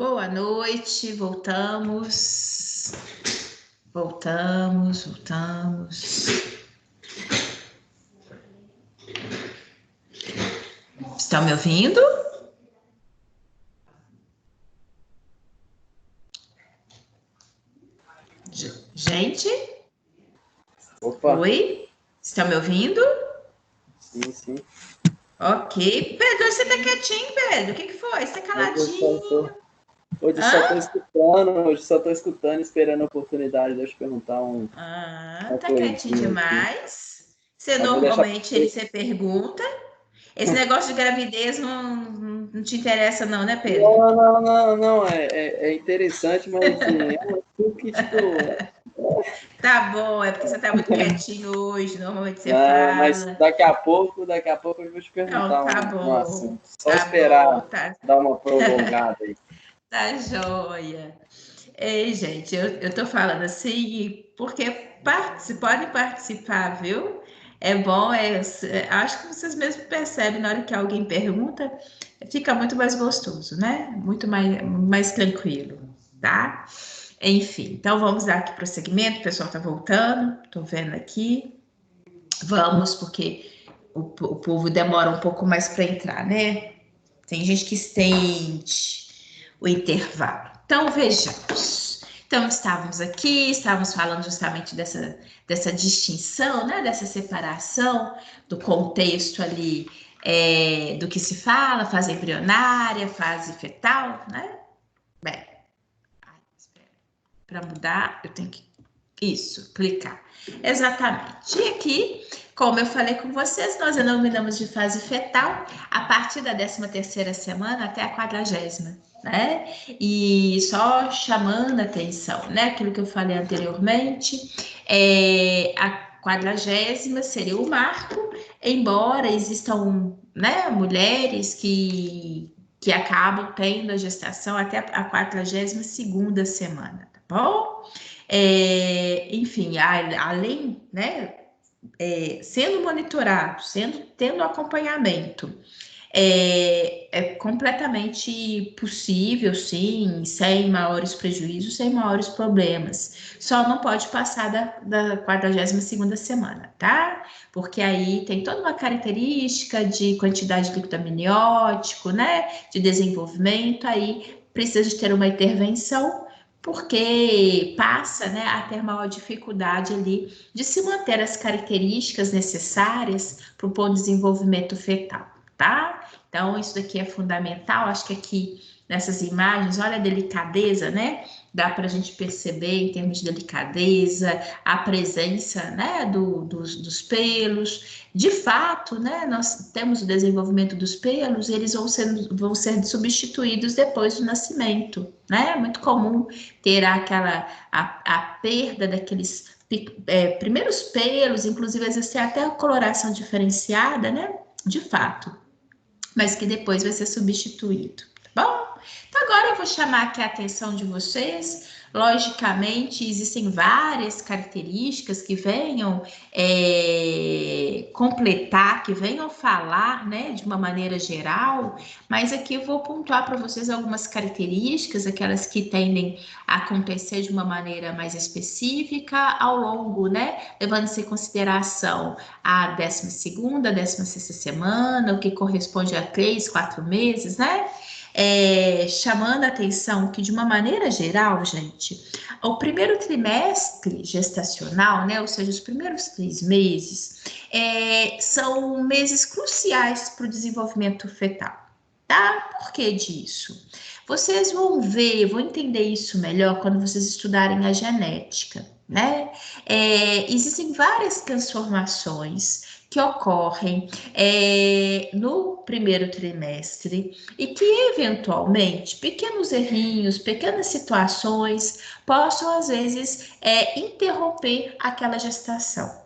Boa noite, voltamos. Voltamos. Estão me ouvindo? Gente? Opa. Oi? Estão me ouvindo? Sim. Ok. Pedro, você tá quietinho, Pedro? O que foi? Você tá caladinho? Hoje só tô escutando, esperando a oportunidade de eu te perguntar uma Tá quietinho coisinha aqui. demais. Você Mas vou deixar normalmente você pergunta. Esse negócio de gravidez não te interessa não, né, Pedro? Não, é interessante, mas assim, é um assunto que, tipo, Tá bom, é porque você tá muito quietinho hoje, normalmente você mas fala. daqui a pouco eu vou te Não, perguntar tá um bom, assunto. Só esperar dar uma prolongada aí. tá joia. Ei, gente, eu tô falando assim porque podem participar, viu? É bom, acho que vocês mesmos percebem na hora que alguém pergunta, fica muito mais gostoso, né? Muito mais tranquilo, tá? Enfim, então vamos dar aqui prosseguimento, o pessoal tá voltando, tô vendo aqui. Vamos, porque o povo demora um pouco mais para entrar, né? Tem gente que estende o intervalo. Então, vejamos. Então, estávamos falando justamente dessa distinção, né? Dessa separação do contexto ali, do que se fala, fase embrionária, fase fetal, né? Bem, para mudar, eu tenho que clicar. Exatamente. E aqui, como eu falei com vocês, nós denominamos de fase fetal a partir da 13ª semana até a 40ª, né? E só chamando a atenção, né? Aquilo que eu falei anteriormente, a 40ª seria o marco, embora existam, né, mulheres que acabam tendo a gestação até a 42ª semana, tá bom? Enfim, além, né, sendo monitorado, tendo acompanhamento, é completamente possível, sim, sem maiores prejuízos, sem maiores problemas. Só não pode passar da 42ª semana, tá? Porque aí tem toda uma característica de quantidade de líquido amniótico, né? De desenvolvimento, aí precisa de ter uma intervenção, porque passa, né, a ter maior dificuldade ali de se manter as características necessárias para o bom desenvolvimento fetal, tá? Então, isso daqui é fundamental. Acho que aqui nessas imagens, olha a delicadeza, né? Dá para a gente perceber em termos de delicadeza a presença, né, dos pelos. De fato, né, nós temos o desenvolvimento dos pelos, e eles vão ser substituídos depois do nascimento, né? É muito comum ter a perda daqueles primeiros pelos, inclusive às vezes tem até a coloração diferenciada, né? De fato, mas que depois vai ser substituído, tá bom? Então agora eu vou chamar aqui a atenção de vocês. Logicamente, existem várias características que venham completar, que venham falar, né, de uma maneira geral, mas aqui eu vou pontuar para vocês algumas características, aquelas que tendem a acontecer de uma maneira mais específica ao longo, né, levando-se em consideração a 12ª, 16ª semana, o que corresponde a 3, 4 meses, né? Chamando a atenção que, de uma maneira geral, gente, o primeiro trimestre gestacional, né, ou seja, os primeiros 3 meses, são meses cruciais para o desenvolvimento fetal, tá? Por que disso? Vocês vão entender isso melhor quando vocês estudarem a genética, né? Existem várias transformações que ocorrem no primeiro trimestre e que, eventualmente, pequenos errinhos, pequenas situações possam, às vezes, interromper aquela gestação.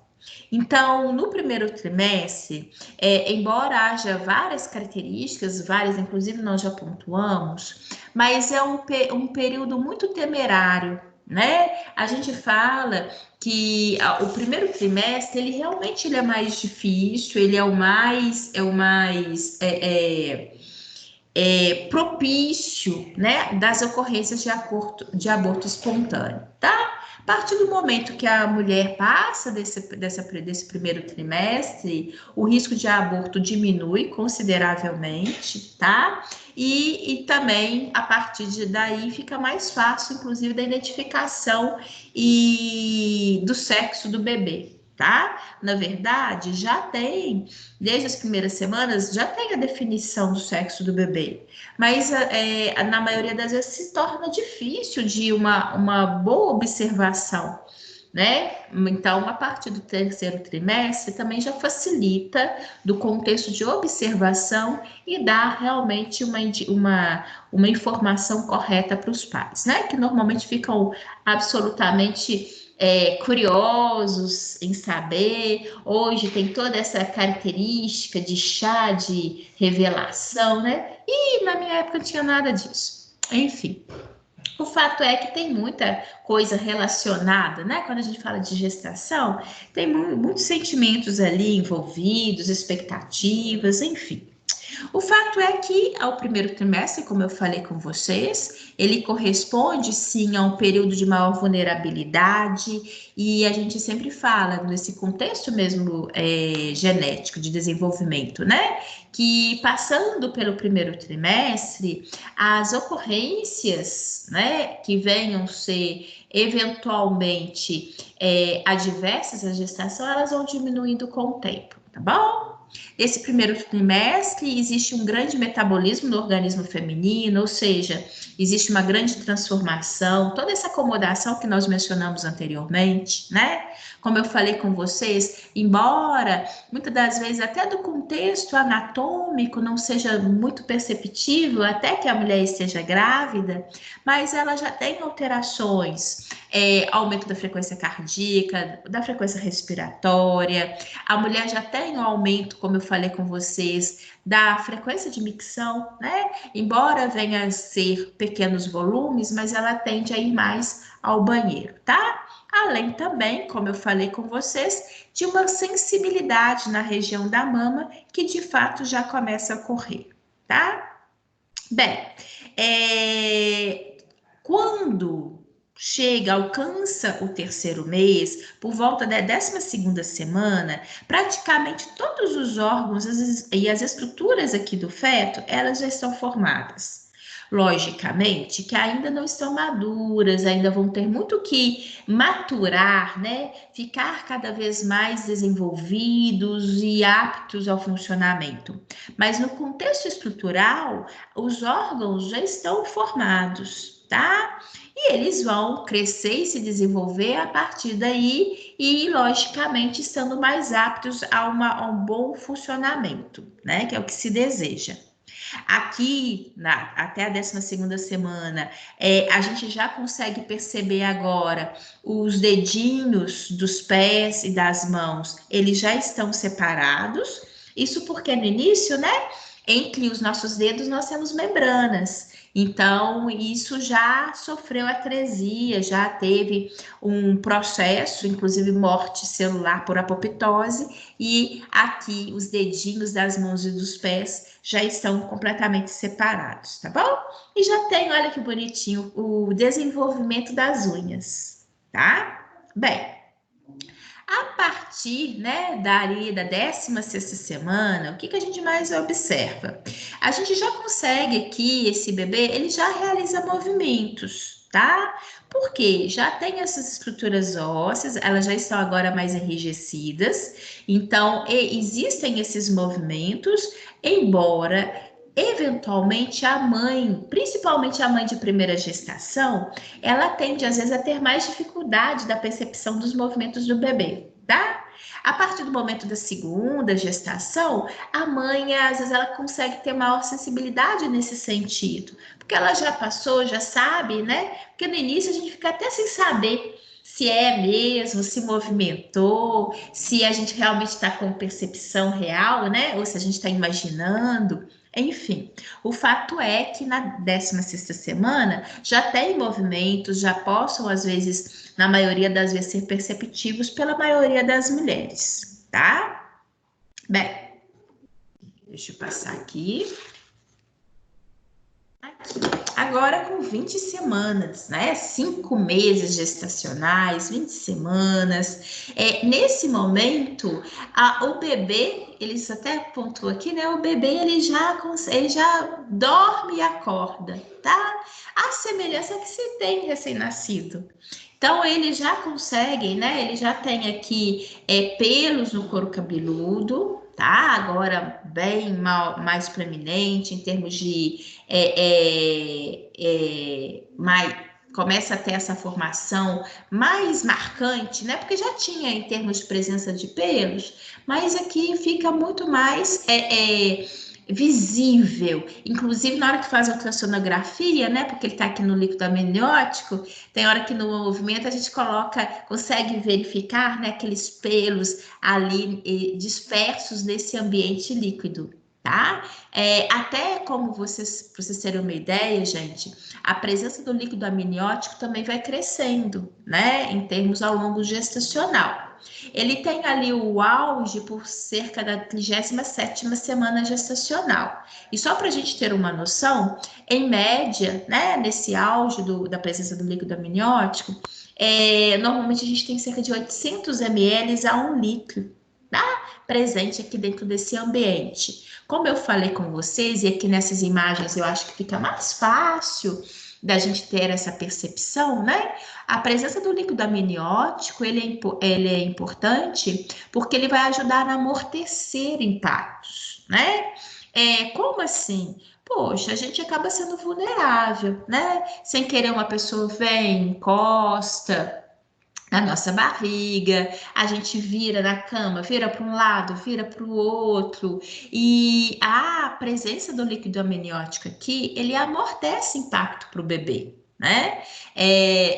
Então, no primeiro trimestre, embora haja várias características, várias, inclusive nós já pontuamos, mas é um período muito temerário, né? A gente fala que o primeiro trimestre, ele é mais difícil, ele é o mais propício, né, das ocorrências de aborto espontâneo, tá? A partir do momento que a mulher passa desse primeiro trimestre, o risco de aborto diminui consideravelmente, tá? E também, a partir daí, fica mais fácil, inclusive, da identificação e do sexo do bebê, tá? Na verdade, já tem, desde as primeiras semanas, já tem a definição do sexo do bebê, mas na maioria das vezes se torna difícil de uma boa observação, né? Então, a partir do terceiro trimestre também já facilita do contexto de observação e dá realmente uma informação correta para os pais, né? Que normalmente ficam absolutamente curiosos em saber. Hoje tem toda essa característica de chá de revelação, né? E na minha época não tinha nada disso. Enfim. O fato é que tem muita coisa relacionada, né? Quando a gente fala de gestação, tem muitos sentimentos ali envolvidos, expectativas, enfim. O fato é que ao primeiro trimestre, como eu falei com vocês, ele corresponde sim a um período de maior vulnerabilidade, e a gente sempre fala nesse contexto mesmo genético de desenvolvimento, né? Que passando pelo primeiro trimestre, as ocorrências, né, que venham ser eventualmente adversas à gestação, elas vão diminuindo com o tempo, tá bom? Nesse primeiro trimestre, existe um grande metabolismo no organismo feminino, ou seja, existe uma grande transformação, toda essa acomodação que nós mencionamos anteriormente, né? Como eu falei com vocês, embora muitas das vezes até do contexto anatômico não seja muito perceptível, até que a mulher esteja grávida, mas ela já tem alterações, aumento da frequência cardíaca, da frequência respiratória, a mulher já tem um aumento, como eu falei com vocês, da frequência de micção, né? Embora venha a ser pequenos volumes, mas ela tende a ir mais ao banheiro, tá? Além também, como eu falei com vocês, de uma sensibilidade na região da mama que de fato já começa a ocorrer, tá? Bem, quando alcança o terceiro mês, por volta da 12ª semana, praticamente todos os órgãos e as estruturas aqui do feto, elas já estão formadas. Logicamente que ainda não estão maduras, ainda vão ter muito que maturar, né? Ficar cada vez mais desenvolvidos e aptos ao funcionamento. Mas no contexto estrutural, os órgãos já estão formados, tá? E eles vão crescer e se desenvolver a partir daí e, logicamente, estando mais aptos a um bom funcionamento, né? Que é o que se deseja. Aqui, até a 12ª semana, a gente já consegue perceber agora os dedinhos dos pés e das mãos, eles já estão separados. Isso porque no início, né, entre os nossos dedos nós temos membranas. Então, isso já sofreu atresia, já teve um processo, inclusive morte celular por apoptose, e aqui os dedinhos das mãos e dos pés já estão completamente separados, tá bom? E já tem, olha que bonitinho, o desenvolvimento das unhas, tá? Bem, a partir, né, da 16ª semana, o que a gente mais observa? A gente já consegue aqui, esse bebê, ele já realiza movimentos, tá? Porque já tem essas estruturas ósseas, elas já estão agora mais enrijecidas, então existem esses movimentos, embora eventualmente a mãe, principalmente a mãe de primeira gestação, ela tende às vezes a ter mais dificuldade da percepção dos movimentos do bebê, tá? A partir do momento da segunda gestação, a mãe às vezes ela consegue ter maior sensibilidade nesse sentido, porque ela já passou, já sabe, né? Porque no início a gente fica até sem saber se é mesmo, se movimentou, se a gente realmente está com percepção real, né? Ou se a gente está imaginando. Enfim, o fato é que na 16ª semana já tem movimentos, já possam, às vezes, na maioria das vezes, ser perceptíveis pela maioria das mulheres, tá? Bem, deixa eu passar aqui. Agora com 20 semanas, né? 5 meses gestacionais, 20 semanas. Nesse momento, o bebê, eles até pontuam aqui, né? O bebê, ele já dorme e acorda, tá? A semelhança que se tem recém-nascido. Então, ele já consegue, né? Ele já tem aqui pelos no couro cabeludo, tá? Agora bem mais proeminente em termos de mais, começa a ter essa formação mais marcante, né? Porque já tinha em termos de presença de pelos, mas aqui fica muito mais visível. Inclusive, na hora que faz a ultrassonografia, né? Porque ele está aqui no líquido amniótico, tem hora que no movimento a gente consegue verificar, né, aqueles pelos ali dispersos nesse ambiente líquido. Tá? Até como para vocês terem uma ideia, gente, a presença do líquido amniótico também vai crescendo, né? Em termos ao longo gestacional. Ele tem ali o auge por cerca da 37ª semana gestacional. E só para a gente ter uma noção, em média, né, nesse auge da presença do líquido amniótico, normalmente a gente tem cerca de 800 ml a 1 litro, tá? Presente aqui dentro desse ambiente. Como eu falei com vocês, e aqui nessas imagens eu acho que fica mais fácil da gente ter essa percepção, né? A presença do líquido amniótico, ele é importante porque ele vai ajudar a amortecer impactos, né? Como assim? Poxa, a gente acaba sendo vulnerável, né? Sem querer uma pessoa vem, encosta na nossa barriga, a gente vira na cama, vira para um lado, vira para o outro, e a presença do líquido amniótico aqui, ele amortece impacto para o bebê, né?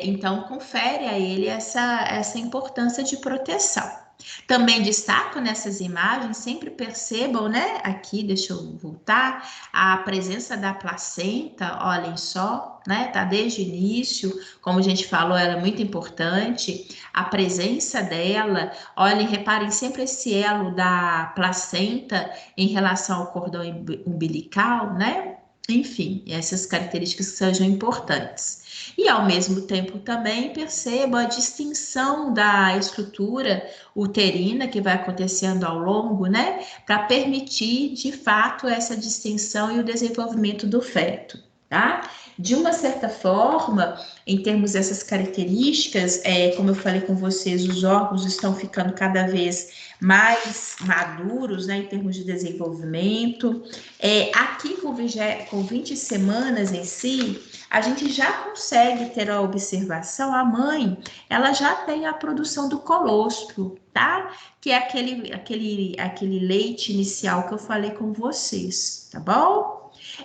Então, confere a ele essa importância de proteção. Também destaco nessas imagens, sempre percebam, né? Aqui, deixa eu voltar, a presença da placenta, olhem só, né? Tá desde o início, como a gente falou, ela é muito importante. A presença dela, olhem, reparem sempre esse elo da placenta em relação ao cordão umbilical, né? Enfim, essas características que sejam importantes. E, ao mesmo tempo, também perceba a distinção da estrutura uterina que vai acontecendo ao longo, né? Para permitir, de fato, essa distinção e o desenvolvimento do feto, tá? De uma certa forma, em termos dessas características, como eu falei com vocês, os órgãos estão ficando cada vez mais maduros, né, em termos de desenvolvimento. Aqui com 20 semanas em si, a gente já consegue ter a observação, a mãe, ela já tem a produção do colostro, tá? Que é aquele leite inicial que eu falei com vocês, tá bom?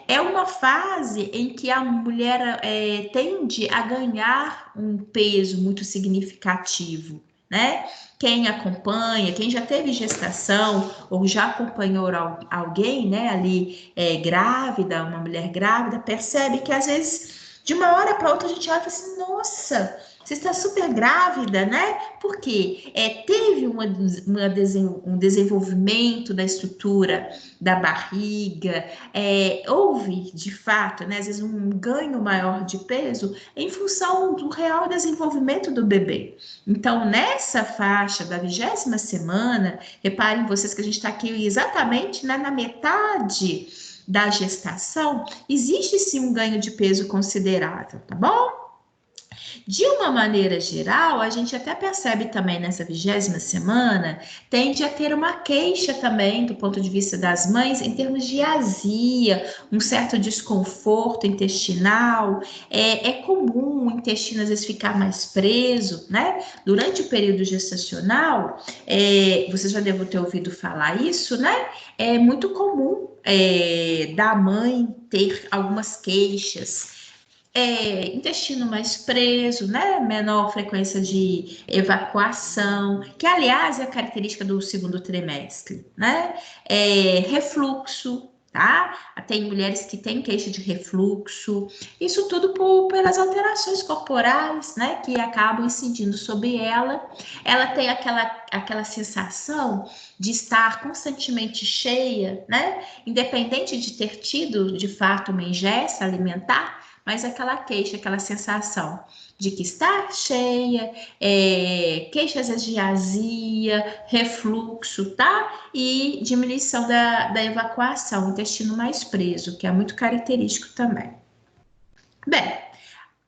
É uma fase em que a mulher tende a ganhar um peso muito significativo, né? Quem acompanha, quem já teve gestação ou já acompanhou alguém, né, ali grávida, uma mulher grávida, percebe que às vezes de uma hora para outra a gente olha e fala assim, nossa, você está super grávida, né? Porque teve um desenvolvimento da estrutura da barriga, houve, de fato, né, às vezes um ganho maior de peso em função do real desenvolvimento do bebê. Então, nessa faixa da 20ª semana, reparem vocês que a gente está aqui exatamente, né, na metade da gestação, existe sim um ganho de peso considerável, tá bom? De uma maneira geral, a gente até percebe também nessa 20ª semana, tende a ter uma queixa também, do ponto de vista das mães, em termos de azia, um certo desconforto intestinal. É comum o intestino às vezes ficar mais preso, né? Durante o período gestacional, você já deve ter ouvido falar isso, né? É muito comum da mãe ter algumas queixas. Intestino mais preso, né? Menor frequência de evacuação, que aliás é característica do segundo trimestre, né? Refluxo, tá? Tem mulheres que têm queixa de refluxo, isso tudo pelas alterações corporais, né, que acabam incidindo sobre ela. Ela tem aquela sensação de estar constantemente cheia, né, independente de ter tido, de fato, uma ingesta alimentar, mas aquela queixa, aquela sensação de que está cheia, queixa às vezes de azia, refluxo, tá? E diminuição da evacuação, o intestino mais preso, que é muito característico também. Bem,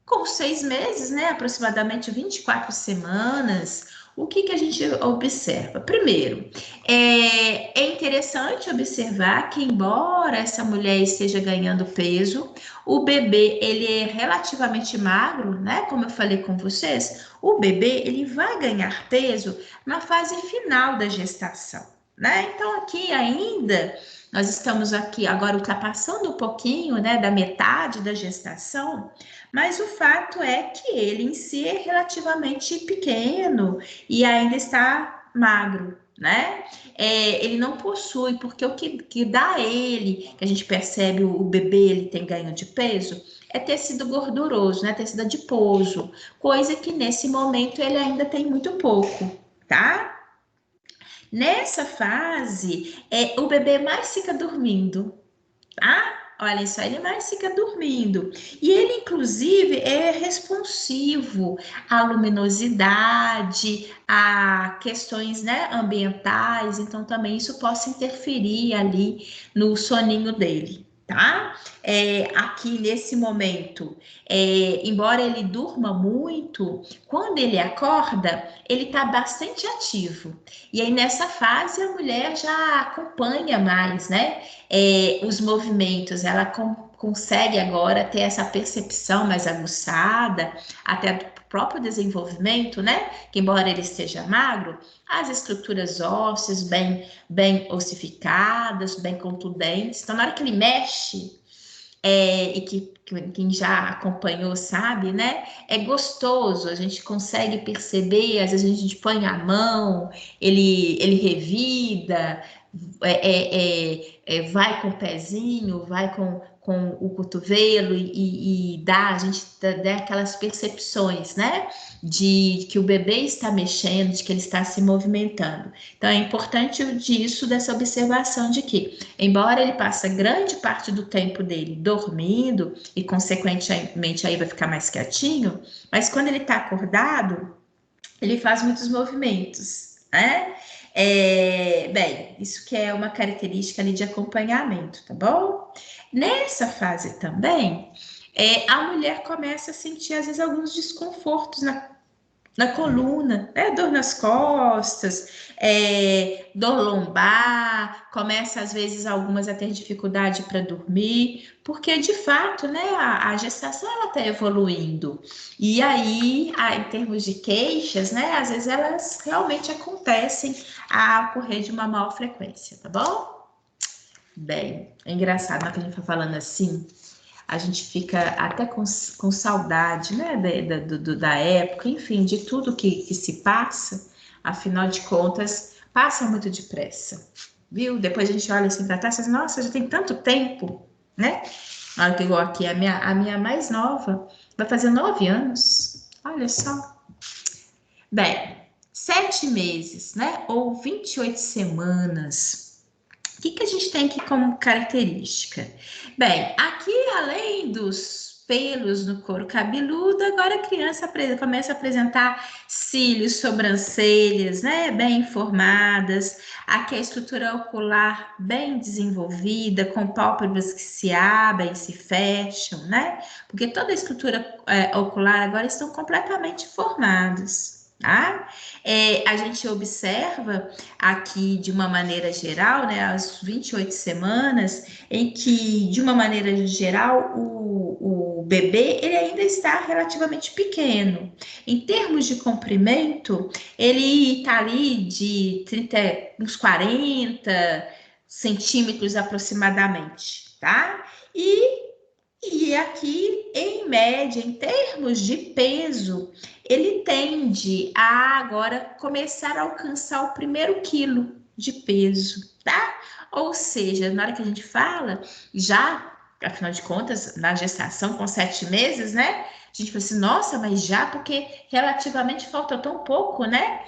com 6 meses, né, aproximadamente 24 semanas, o que a gente observa? Primeiro, é interessante observar que, embora essa mulher esteja ganhando peso, o bebê, ele é relativamente magro, né? Como eu falei com vocês, o bebê, ele vai ganhar peso na fase final da gestação, né? Então, aqui ainda, nós estamos aqui agora ultrapassando um pouquinho, né, da metade da gestação, mas o fato é que ele em si é relativamente pequeno e ainda está magro, né? Ele não possui, porque o que dá a ele, que a gente percebe o bebê, ele tem ganho de peso, é tecido gorduroso, né? Tecido adiposo, coisa que nesse momento ele ainda tem muito pouco, tá? Nessa fase, o bebê mais fica dormindo, tá? Olha só, ele mais fica dormindo. E ele, inclusive, é responsivo à luminosidade, a questões, né, ambientais. Então, também isso possa interferir ali no soninho dele, tá? Aqui nesse momento, embora ele durma muito, quando ele acorda, ele está bastante ativo. E aí, nessa fase, a mulher já acompanha mais, né? Os movimentos, ela consegue agora ter essa percepção mais aguçada, até do próprio desenvolvimento, né? Que embora ele esteja magro, as estruturas ósseas bem ossificadas, bem contundentes. Então, na hora que ele mexe, e que quem já acompanhou sabe, né? É gostoso, a gente consegue perceber, às vezes a gente põe a mão, ele revida, vai com o pezinho, vai com o cotovelo e a gente dá aquelas percepções, né? De que o bebê está mexendo, de que ele está se movimentando. Então é importante disso, dessa observação de que, embora ele passe grande parte do tempo dele dormindo e consequentemente aí vai ficar mais quietinho, mas quando ele está acordado, ele faz muitos movimentos, né? Bem, isso que é uma característica ali de acompanhamento, tá bom? Nessa fase também, a mulher começa a sentir às vezes alguns desconfortos na coluna, dor nas costas, dor lombar, começa às vezes algumas a ter dificuldade para dormir, porque de fato, né, a gestação ela está evoluindo. E aí, em termos de queixas, né, às vezes elas realmente acontecem a ocorrer de uma maior frequência, tá bom? Bem, é engraçado, na hora que a gente vai falando assim, a gente fica até com saudade, né, da época, enfim, de tudo que se passa, afinal de contas, passa muito depressa, viu? Depois a gente olha assim para trás e diz, nossa, já tem tanto tempo, né? Olha que igual aqui, a minha mais nova vai fazer 9 anos, olha só. Bem, 7 meses, né, ou 28 semanas, o que a gente tem aqui como característica? Bem, aqui além dos pelos no couro cabeludo, agora a criança começa a apresentar cílios, sobrancelhas, né, bem formadas, aqui a estrutura ocular bem desenvolvida, com pálpebras que se abrem, se fecham, né? Porque toda a estrutura ocular agora estão completamente formadas. Tá? A gente observa aqui de uma maneira geral, né, as 28 semanas, em que de uma maneira geral o bebê ele ainda está relativamente pequeno. Em termos de comprimento, ele está ali de uns 40 centímetros aproximadamente, tá? E aqui, em média, em termos de peso, ele tende a agora começar a alcançar o primeiro quilo de peso, tá? Ou seja, na hora que a gente fala, já, afinal de contas, na gestação com 7 meses, né? A gente fala assim, nossa, mas já, porque relativamente falta tão pouco, né?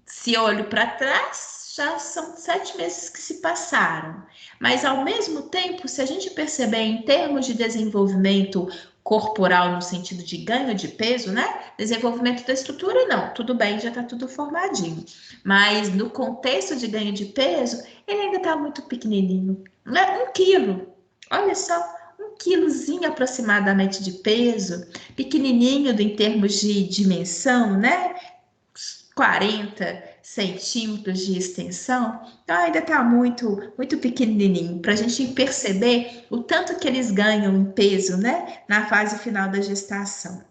Se eu olho para trás, já são 7 meses que se passaram. Mas, ao mesmo tempo, se a gente perceber em termos de desenvolvimento corporal, no sentido de ganho de peso, né? Desenvolvimento da estrutura, não, tudo bem, já está tudo formadinho. Mas no contexto de ganho de peso, ele ainda está muito pequenininho. Né? 1 quilo, olha só, 1 quilozinho aproximadamente de peso, pequenininho em termos de dimensão, né? 40 centímetros de extensão, então ainda está muito, muito pequenininho, para a gente perceber o tanto que eles ganham em peso, né? Na fase final da gestação.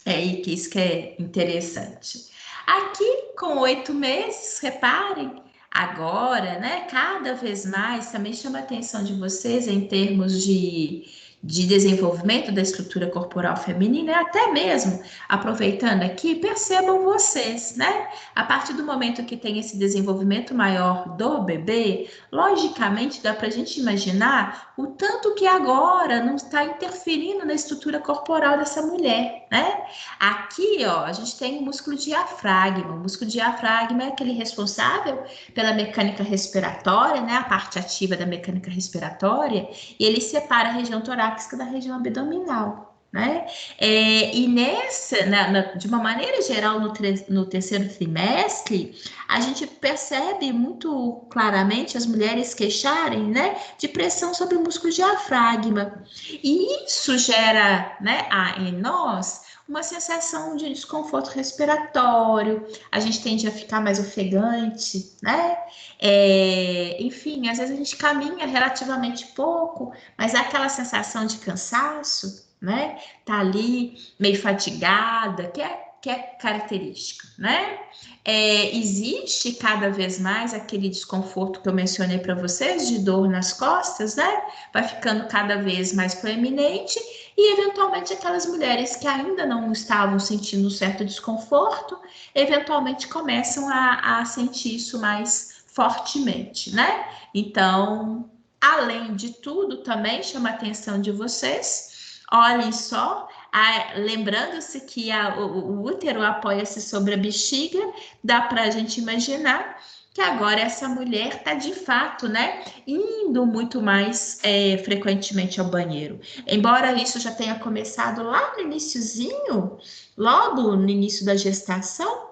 É aí que isso que é interessante. Aqui, com 8 meses, reparem, agora, né, cada vez mais, também chama a atenção de vocês em termos de desenvolvimento da estrutura corporal feminina, e até mesmo, aproveitando aqui, percebam vocês, né? A partir do momento que tem esse desenvolvimento maior do bebê, logicamente dá para a gente imaginar o tanto que agora não está interferindo na estrutura corporal dessa mulher, né? Aqui, ó, a gente tem o músculo diafragma. O músculo diafragma é aquele responsável pela mecânica respiratória, né? A parte ativa da mecânica respiratória, e ele separa a região torácica da região abdominal. Né? E nessa, de uma maneira geral, no terceiro trimestre, a gente percebe muito claramente as mulheres queixarem, né, de pressão sobre o músculo diafragma. E isso gera, né, em nós uma sensação de desconforto respiratório, a gente tende a ficar mais ofegante, né? Enfim, às vezes a gente caminha relativamente pouco, mas há aquela sensação de cansaço, né? Tá ali meio fatigada, que é característica, né? Existe cada vez mais aquele desconforto que eu mencionei para vocês, de dor nas costas, né? Vai ficando cada vez mais proeminente, e eventualmente aquelas mulheres que ainda não estavam sentindo um certo desconforto, eventualmente começam a sentir isso mais fortemente, né? Então, além de tudo, também chama a atenção de vocês, olhem só, lembrando-se que o útero apoia-se sobre a bexiga, dá para a gente imaginar que agora essa mulher está de fato, né, indo muito mais frequentemente ao banheiro. Embora isso já tenha começado lá no iniciozinho, logo no início da gestação,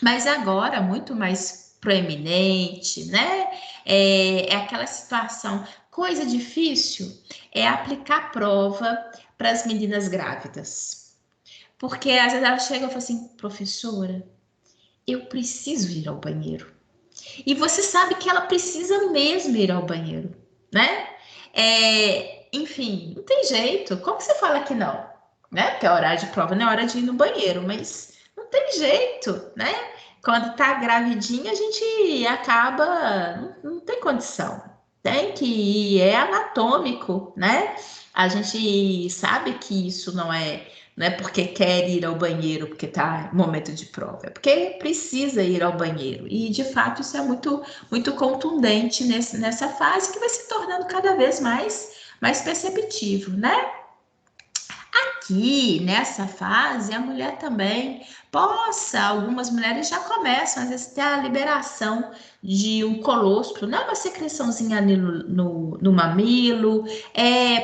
mas agora muito mais proeminente, né? É aquela situação, coisa difícil é aplicar prova para as meninas grávidas. Porque às vezes elas chegam e falam assim, professora, eu preciso ir ao banheiro. E você sabe que ela precisa mesmo ir ao banheiro, né? Enfim, não tem jeito. Como que você fala que não? Né? Porque a horário de prova não é hora de ir no banheiro, mas não tem jeito, né? Quando tá gravidinha, a gente acaba, não tem condição. Tem que ir, é anatômico, né? A gente sabe que isso não é porque quer ir ao banheiro, porque tá em momento de prova, é porque precisa ir ao banheiro. E, de fato, isso é muito, muito contundente nessa fase, que vai se tornando cada vez mais perceptível, né? Aqui, nessa fase, a mulher também algumas mulheres já começam, às vezes, a ter a liberação de um colostro, não é uma secreçãozinha ali no mamilo,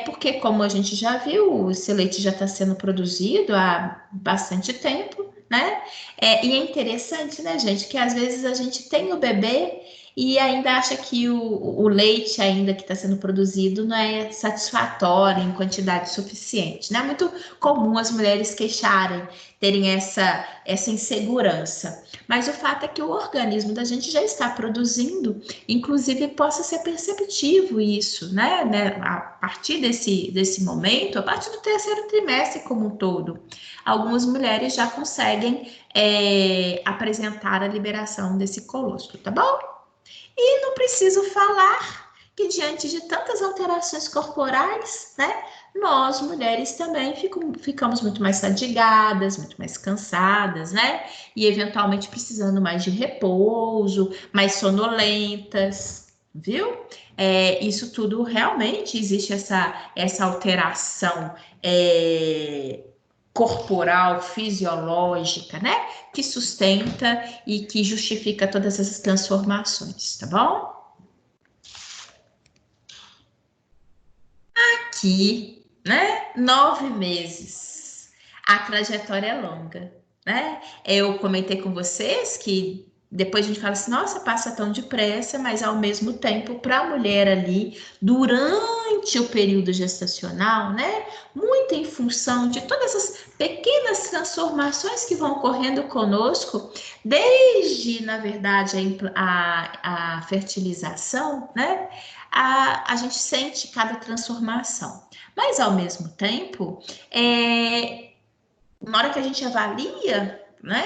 porque, como a gente já viu, esse leite já está sendo produzido há bastante tempo, né? E é interessante, né, gente, que às vezes a gente tem o bebê e ainda acha que o leite ainda que está sendo produzido não é satisfatório em quantidade suficiente, né? É muito comum as mulheres queixarem, terem essa insegurança. Mas o fato é que o organismo da gente já está produzindo, inclusive possa ser perceptivo isso, né? A partir desse momento, a partir do terceiro trimestre como um todo, algumas mulheres já conseguem apresentar a liberação desse colostro, tá bom? E não preciso falar que, diante de tantas alterações corporais, né, nós mulheres também ficamos muito mais fadigadas, muito mais cansadas, né? E eventualmente precisando mais de repouso, mais sonolentas. viu? Isso tudo realmente existe essa alteração corporal, fisiológica, né? Que sustenta e que justifica todas essas transformações, tá bom? Aqui, né? 9 meses. A trajetória é longa, né? Eu comentei com vocês que depois a gente fala assim, nossa, passa tão depressa, mas ao mesmo tempo, para a mulher ali, durante o período gestacional, né? Muito em função de todas essas pequenas transformações que vão ocorrendo conosco, desde, na verdade, a fertilização, né? A gente sente cada transformação. Mas, ao mesmo tempo, na hora que a gente avalia, né,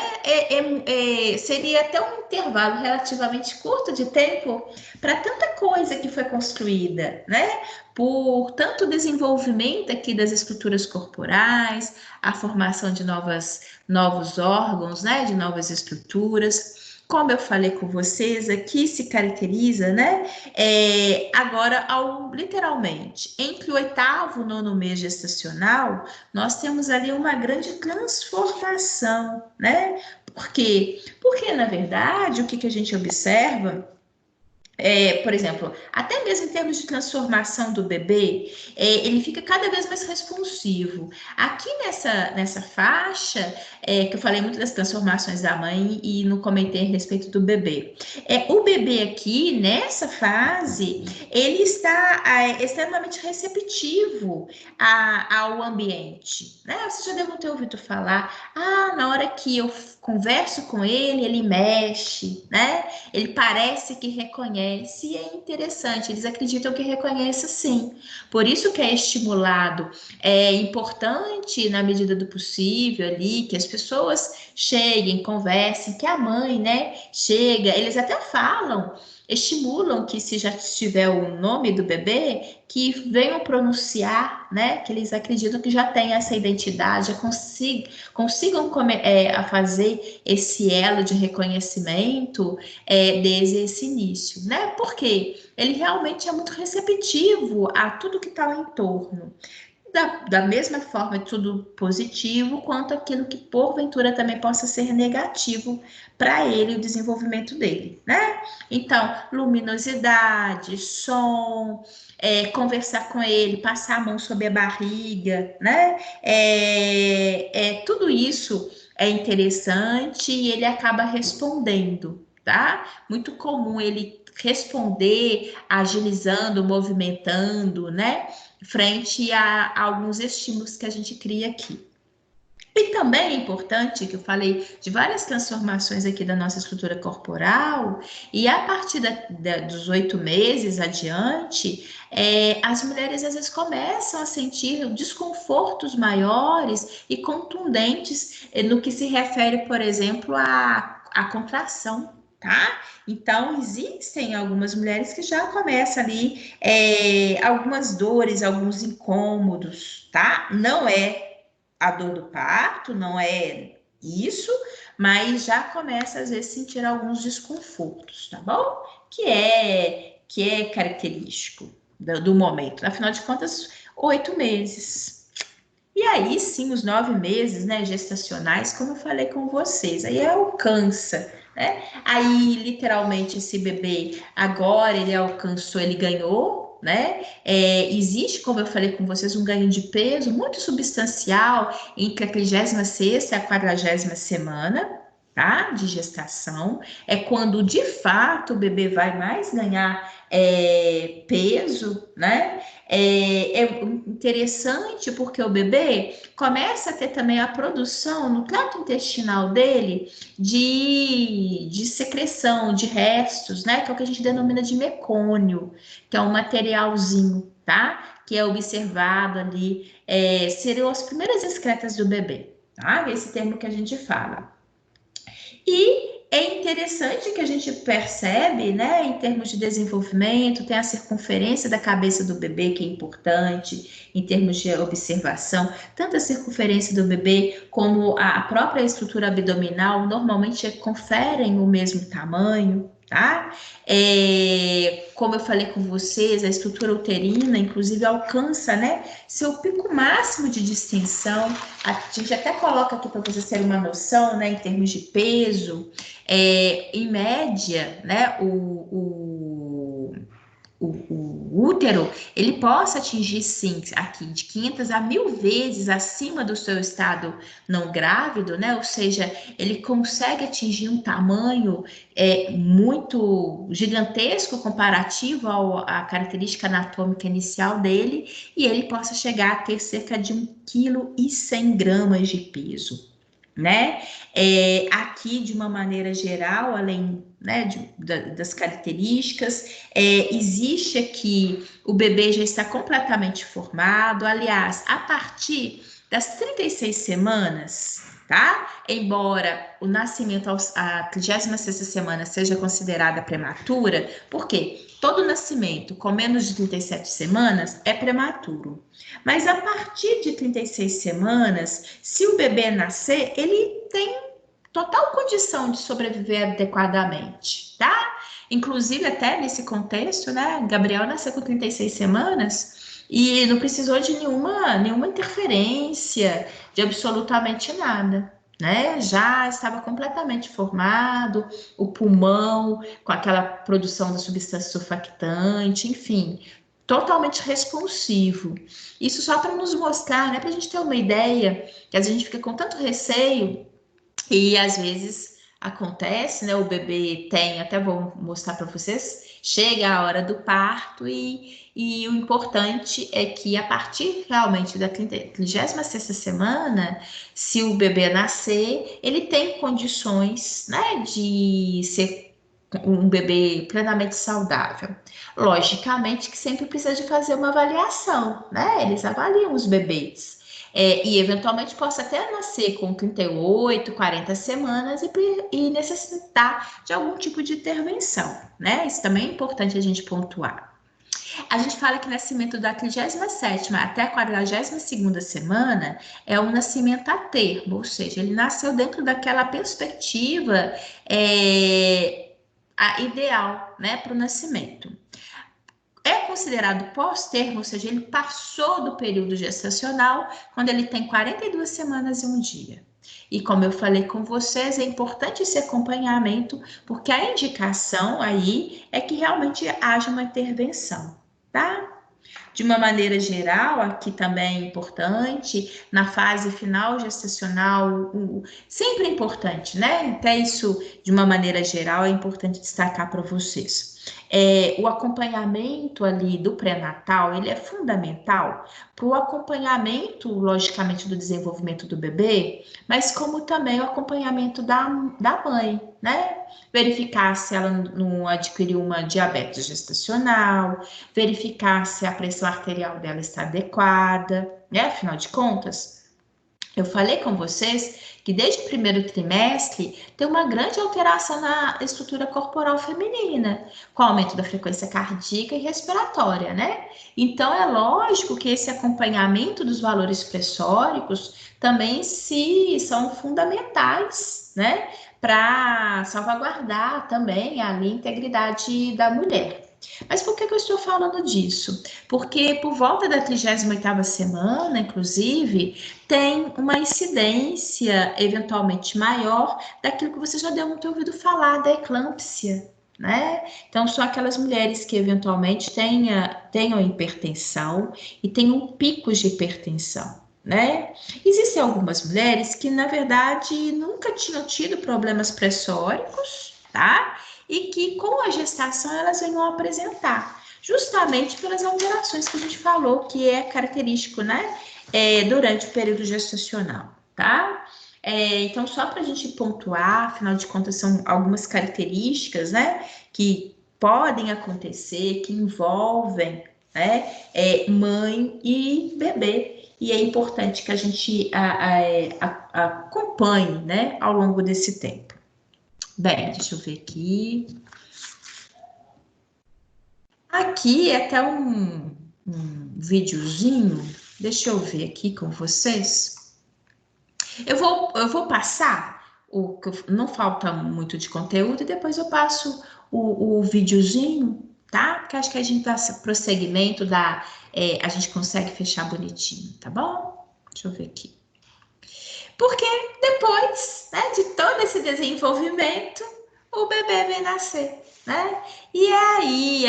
seria até um intervalo relativamente curto de tempo para tanta coisa que foi construída, né? Por tanto desenvolvimento aqui das estruturas corporais, a formação de novos órgãos, né, de novas estruturas. Como eu falei com vocês, aqui se caracteriza, né? Agora, literalmente, entre o 8º e o 9º mês gestacional, nós temos ali uma grande transformação, né? Por quê? Porque, na verdade, o que a gente observa por exemplo, até mesmo em termos de transformação do bebê, ele fica cada vez mais responsivo. Aqui nessa faixa, que eu falei muito das transformações da mãe e não comentei a respeito do bebê. O bebê aqui, nessa fase, ele está extremamente receptivo ao ambiente, né? Vocês já devem ter ouvido falar, na hora que eu converso com ele mexe, né? Ele parece que reconhece, e é interessante, eles acreditam que reconhece sim. Por isso que é estimulado, é importante, na medida do possível ali, que as pessoas cheguem, conversem, que a mãe, né, chega, eles até falam, estimulam que se já tiver o nome do bebê, que venham pronunciar, né, que eles acreditam que já tem essa identidade, já consigam a fazer esse elo de reconhecimento desde esse início, né? Porque ele realmente é muito receptivo a tudo que está ao entorno. Da mesma forma, tudo positivo, quanto aquilo que porventura também possa ser negativo para ele, o desenvolvimento dele, né? Então, luminosidade, som, conversar com ele, passar a mão sobre a barriga, né? Tudo isso é interessante e ele acaba respondendo, tá? Muito comum ele responder agilizando, movimentando, né? Frente a alguns estímulos que a gente cria aqui. E também é importante, que eu falei de várias transformações aqui da nossa estrutura corporal, e a partir dos 8 meses adiante, as mulheres às vezes começam a sentir desconfortos maiores e contundentes no que se refere, por exemplo, à contração, tá? Então, existem algumas mulheres que já começam ali algumas dores, alguns incômodos, tá? Não é a dor do parto, não é isso, mas já começa às vezes a sentir alguns desconfortos, tá bom? Que é característico do momento. Afinal de contas, 8 meses. E aí sim, os 9 meses, né, gestacionais, como eu falei com vocês, aí alcança, né? Aí, literalmente, esse bebê, agora ele alcançou, ele ganhou, né? Existe, como eu falei com vocês, um ganho de peso muito substancial entre a 36ª e a 40ª semana, tá? De gestação. É quando, de fato, o bebê vai mais ganhar peso, né? É interessante porque o bebê começa a ter também a produção no trato intestinal dele de secreção, de restos, né? Que é o que a gente denomina de mecônio, que é um materialzinho, tá? Que é observado ali, seriam as primeiras excretas do bebê, tá? Esse termo que a gente fala. E é interessante que a gente percebe, né, em termos de desenvolvimento, tem a circunferência da cabeça do bebê, que é importante, em termos de observação, tanto a circunferência do bebê como a própria estrutura abdominal normalmente conferem o mesmo tamanho, tá? Como eu falei com vocês, a estrutura uterina, inclusive, alcança, né, seu pico máximo de distensão. A gente até coloca aqui para vocês terem uma noção, né, em termos de peso. Em média, né, o útero, ele possa atingir, sim, aqui de 500 a 1000 vezes acima do seu estado não grávido, né? Ou seja, ele consegue atingir um tamanho muito gigantesco comparativo à característica anatômica inicial dele, e ele possa chegar a ter cerca de 1,1 kg de peso, né? Aqui, de uma maneira geral, além, né, das características, existe aqui o bebê já está completamente formado. Aliás, a partir das 36 semanas, tá? Embora o nascimento à 36ª semana seja considerada prematura, porque todo nascimento com menos de 37 semanas é prematuro. Mas a partir de 36 semanas, se o bebê nascer, ele tem total condição de sobreviver adequadamente, tá? Inclusive, até nesse contexto, né? Gabriel nasceu com 36 semanas e não precisou de nenhuma interferência, de absolutamente nada, né? Já estava completamente formado, o pulmão com aquela produção da substância surfactante, enfim, totalmente responsivo. Isso só para nos mostrar, né? Para a gente ter uma ideia, que às vezes a gente fica com tanto receio e às vezes acontece, né? O bebê tem, até vou mostrar para vocês, chega a hora do parto e o importante é que a partir realmente da 36ª semana, se o bebê nascer, ele tem condições, né, de ser um bebê plenamente saudável. Logicamente que sempre precisa de fazer uma avaliação, né? Eles avaliam os bebês. E eventualmente possa até nascer com 38, 40 semanas e necessitar de algum tipo de intervenção, né? Isso também é importante a gente pontuar. A gente fala que o nascimento da 37ª até a 42ª semana é um nascimento a termo, ou seja, ele nasceu dentro daquela perspectiva ideal, né, para o nascimento. É considerado pós-termo, ou seja, ele passou do período gestacional quando ele tem 42 semanas e um dia. E como eu falei com vocês, é importante esse acompanhamento, porque a indicação aí é que realmente haja uma intervenção, tá? De uma maneira geral, aqui também é importante, na fase final gestacional, sempre é importante, né? Até isso, de uma maneira geral, é importante destacar para vocês. O acompanhamento ali do pré-natal, ele é fundamental para o acompanhamento, logicamente, do desenvolvimento do bebê, mas como também o acompanhamento da mãe, né? Verificar se ela não adquiriu uma diabetes gestacional, verificar se a pressão arterial dela está adequada, né? Afinal de contas, eu falei com vocês que desde o primeiro trimestre tem uma grande alteração na estrutura corporal feminina, com o aumento da frequência cardíaca e respiratória, né? Então é lógico que esse acompanhamento dos valores pressóricos também são fundamentais, né? Para salvaguardar também a integridade da mulher. Mas por que eu estou falando disso? Porque por volta da 38ª semana, inclusive, tem uma incidência eventualmente maior daquilo que você já deu muito ouvido falar, da eclâmpsia, né? Então, são aquelas mulheres que eventualmente tenham hipertensão e tenham picos de hipertensão, né? Existem algumas mulheres que, na verdade, nunca tinham tido problemas pressóricos, tá? E que com a gestação elas venham apresentar, justamente pelas alterações que a gente falou, que é característico, né? Durante o período gestacional, tá? Então, só para a gente pontuar, afinal de contas, são algumas características, né? Que podem acontecer, que envolvem, né? Mãe e bebê. E é importante que a gente acompanhe, né? Ao longo desse tempo. Bem, deixa eu ver aqui. Aqui é até um videozinho. Deixa eu ver aqui com vocês. Eu vou passar não falta muito de conteúdo e depois eu passo o videozinho, tá? Porque acho que a gente dá prosseguimento, a gente consegue fechar bonitinho, tá bom? Deixa eu ver aqui. Porque depois, né, de todo esse desenvolvimento, o bebê vem nascer, né? E aí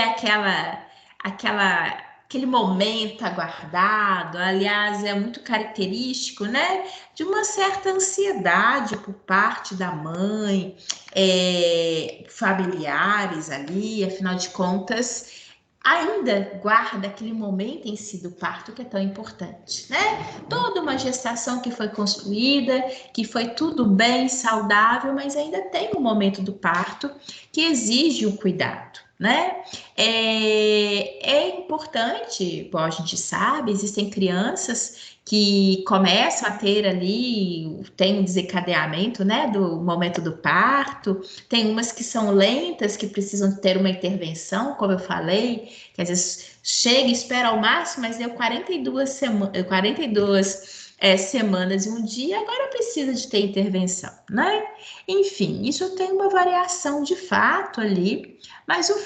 aquele momento aguardado, aliás, é muito característico, né, de uma certa ansiedade por parte da mãe, familiares ali, afinal de contas, ainda guarda aquele momento em si do parto que é tão importante, né? Toda uma gestação que foi construída, que foi tudo bem, saudável, mas ainda tem o momento do parto que exige um cuidado, né? É importante, bom, a gente sabe, existem crianças que começam a ter ali, tem um desencadeamento, né, do momento do parto, tem umas que são lentas, que precisam ter uma intervenção, como eu falei, que às vezes chega e espera ao máximo, mas deu 42 semanas e um dia, agora precisa de ter intervenção, né? Enfim, isso tem uma variação de fato ali, mas o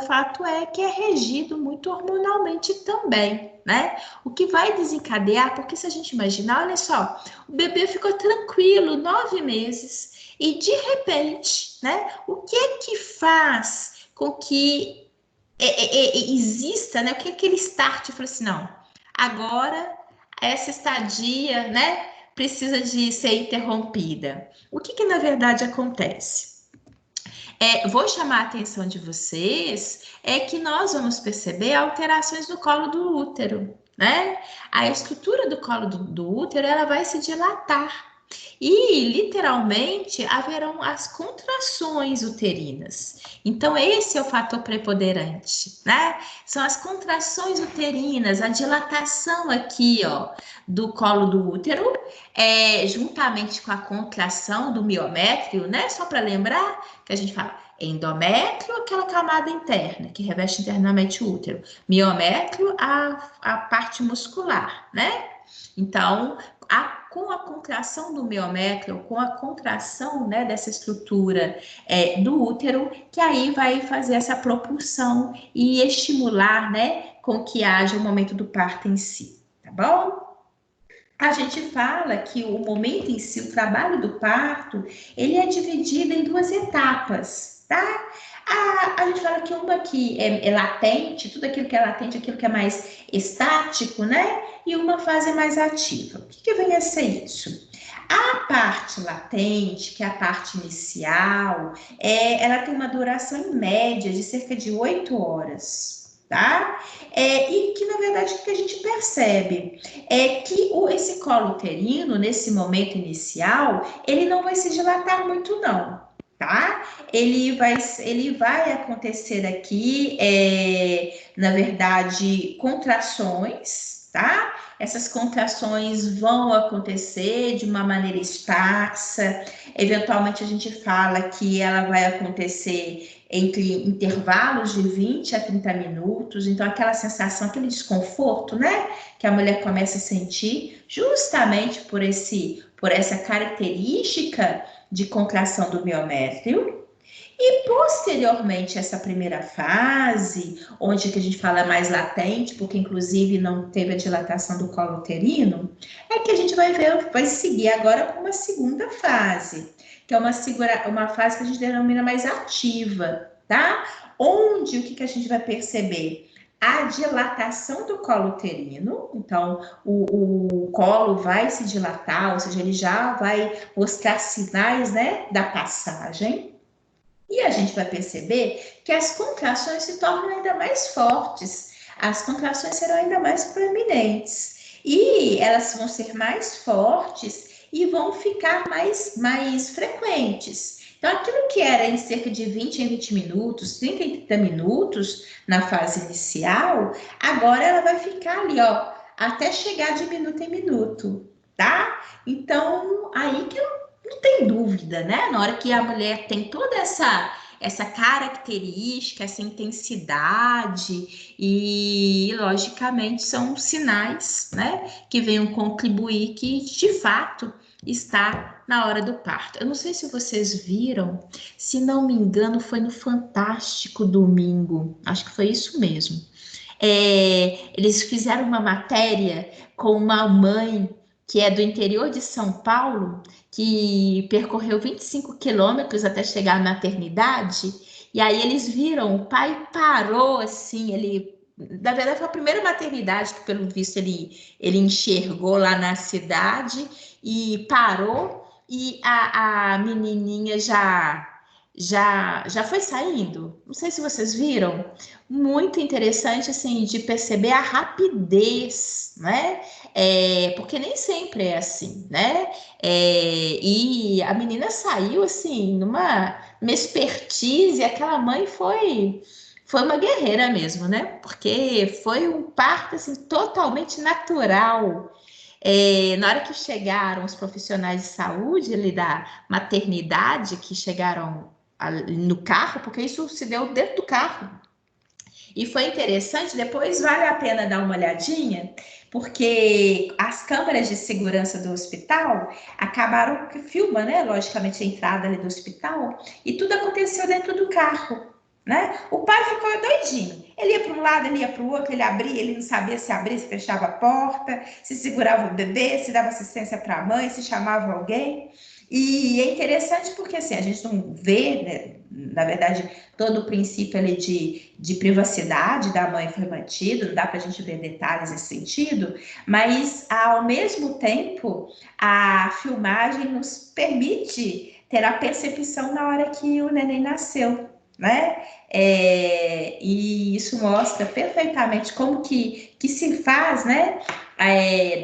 fato é que é regido muito hormonalmente também, né? O que vai desencadear, porque se a gente imaginar, olha só, o bebê ficou tranquilo 9 meses e de repente, né? O que é que faz com que exista, né? O que é aquele start? Eu falei assim, não, agora essa estadia, né? Precisa de ser interrompida. O que na verdade acontece? Vou chamar a atenção de vocês, que nós vamos perceber alterações no colo do útero, né? A estrutura do colo do útero, ela vai se dilatar. E, literalmente, haverão as contrações uterinas. Então, esse é o fator preponderante, né? São as contrações uterinas, a dilatação aqui, ó, do colo do útero, juntamente com a contração do miométrio, né? Só para lembrar que a gente fala endométrio, aquela camada interna que reveste internamente o útero, miométrio, a parte muscular, né? Então, com a contração do miométrio, com a contração, né, dessa estrutura do útero, que aí vai fazer essa propulsão e estimular, né, com que haja o momento do parto em si, tá bom? A gente fala que o momento em si, o trabalho do parto, ele é dividido em 2 etapas, tá? A gente fala que uma que é latente, tudo aquilo que é latente, aquilo que é mais estático, né? E uma fase mais ativa. O que vem a ser isso? A parte latente, que é a parte inicial, ela tem uma duração em média de cerca de 8 horas, tá? E que, na verdade, o que a gente percebe é que esse colo uterino, nesse momento inicial, ele não vai se dilatar muito, não, tá? Ele vai acontecer aqui, na verdade, contrações, tá? Essas contrações vão acontecer de uma maneira esparsa, eventualmente a gente fala que ela vai acontecer entre intervalos de 20 a 30 minutos, então aquela sensação, aquele desconforto, né, que a mulher começa a sentir justamente por essa característica de contração do miométrio. E posteriormente essa primeira fase, onde que a gente fala mais latente, porque inclusive não teve a dilatação do colo uterino, é que a gente vai seguir agora com uma segunda fase, que é uma fase que a gente denomina mais ativa, tá? Onde o que a gente vai perceber? A dilatação do colo uterino, então o colo vai se dilatar, ou seja, ele já vai mostrar sinais, né, da passagem. E a gente vai perceber que as contrações se tornam ainda mais fortes, as contrações serão ainda mais proeminentes e elas vão ser mais fortes e vão ficar mais frequentes. Então, aquilo que era em cerca de 20 em 20 minutos, 30 em 30 minutos na fase inicial, agora ela vai ficar ali, ó, até chegar de minuto em minuto, tá? Então, aí que não tem dúvida, né? Na hora que a mulher tem toda essa característica, essa intensidade e, logicamente, são sinais, né, que venham contribuir que, de fato, está na hora do parto. Eu não sei se vocês viram, se não me engano, foi no Fantástico Domingo, acho que foi isso mesmo. Eles fizeram uma matéria com uma mãe que é do interior de São Paulo, que percorreu 25 quilômetros até chegar à maternidade, e aí eles viram, o pai parou assim, ele, na verdade foi a primeira maternidade que pelo visto ele enxergou lá na cidade e parou, e a menininha já foi saindo. Não sei se vocês viram, muito interessante assim de perceber a rapidez, né? Porque nem sempre é assim, né? E a menina saiu assim numa expertise, e aquela mãe foi uma guerreira mesmo, né? Porque foi um parto assim totalmente natural. Na hora que chegaram os profissionais de saúde ali da maternidade, que chegaram no carro, porque isso se deu dentro do carro. E foi interessante, depois vale a pena dar uma olhadinha, porque as câmeras de segurança do hospital acabaram que filma, né? Logicamente, a entrada ali do hospital, e tudo aconteceu dentro do carro. Né? O pai ficou doidinho. Ele ia para um lado, ele ia para o outro, ele abria, ele não sabia se abria, se fechava a porta, se segurava o bebê, se dava assistência para a mãe, se chamava alguém. E é interessante porque assim, a gente não vê, né, na verdade, todo o princípio ali de privacidade da mãe foi mantido, não dá para a gente ver detalhes nesse sentido, mas ao mesmo tempo a filmagem nos permite ter a percepção na hora que o neném nasceu, né? E isso mostra perfeitamente como que se faz, né?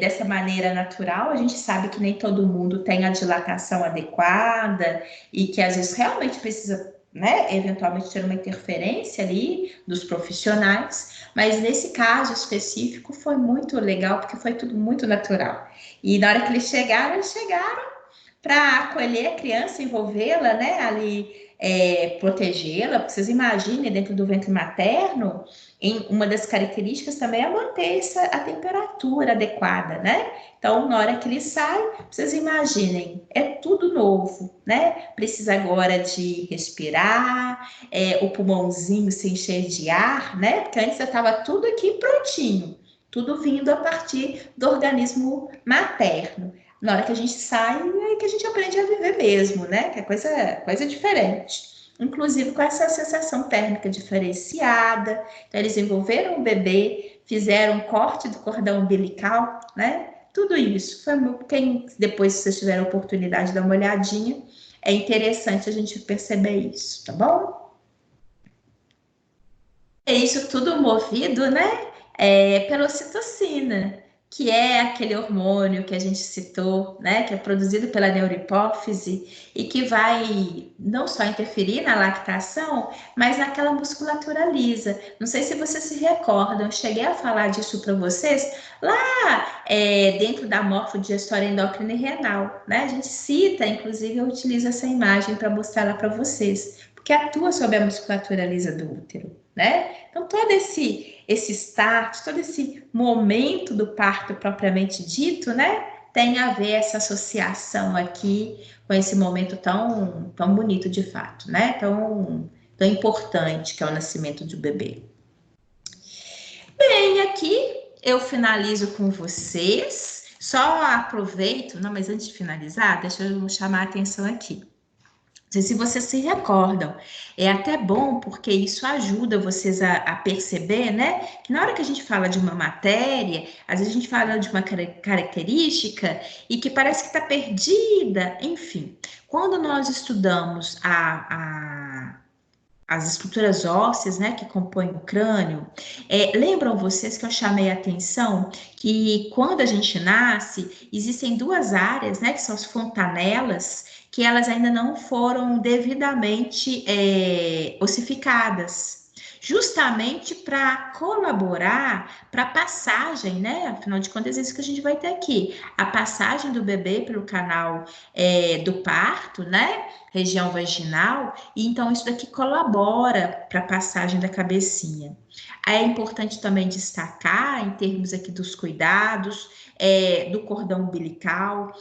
Dessa maneira natural. A gente sabe que nem todo mundo tem a dilatação adequada e que às vezes realmente precisa, né, eventualmente ter uma interferência ali dos profissionais, mas nesse caso específico foi muito legal porque foi tudo muito natural. E na hora que eles chegaram para acolher a criança, envolvê-la, né, ali, protegê-la, porque vocês imaginem, dentro do ventre materno, uma das características também é manter a temperatura adequada, né? Então, na hora que ele sai, vocês imaginem, é tudo novo, né? Precisa agora de respirar, o pulmãozinho se encher de ar, né? Porque antes estava tudo aqui prontinho, tudo vindo a partir do organismo materno. Na hora que a gente sai, é que a gente aprende a viver mesmo, né? Que é coisa diferente. Inclusive com essa sensação térmica diferenciada. Então, eles envolveram o bebê, fizeram um corte do cordão umbilical, né? Tudo isso. Quem depois, se vocês tiverem a oportunidade de dar uma olhadinha, é interessante a gente perceber isso, tá bom? É isso tudo movido, né? Pela ocitocina, que é aquele hormônio que a gente citou, né? Que é produzido pela neurohipófise e que vai não só interferir na lactação, mas naquela musculatura lisa. Não sei se vocês se recordam, eu cheguei a falar disso para vocês lá dentro da morfodigestória endócrina e renal, né? A gente cita, inclusive, eu utilizo essa imagem para mostrar lá para vocês, porque atua sobre a musculatura lisa do útero, né? Então, todo esse start, todo esse momento do parto propriamente dito, né? Tem a ver essa associação aqui com esse momento tão bonito de fato, né? Tão importante que é o nascimento do bebê. Bem, aqui eu finalizo com vocês. Só aproveito, não, mas antes de finalizar, deixa eu chamar a atenção aqui. Não sei se vocês se recordam, é até bom porque isso ajuda vocês a perceber, né? Que na hora que a gente fala de uma matéria, às vezes a gente fala de uma característica e que parece que está perdida, enfim. Quando nós estudamos as estruturas ósseas, né, que compõem o crânio, lembram vocês que eu chamei a atenção que quando a gente nasce, existem duas áreas, né, que são as fontanelas, que elas ainda não foram devidamente ossificadas, justamente para colaborar para a passagem, né? Afinal de contas, é isso que a gente vai ter aqui, a passagem do bebê pelo canal do parto, né? região vaginal, e então isso daqui colabora para a passagem da cabecinha. Aí é importante também destacar, em termos aqui dos cuidados, do cordão umbilical,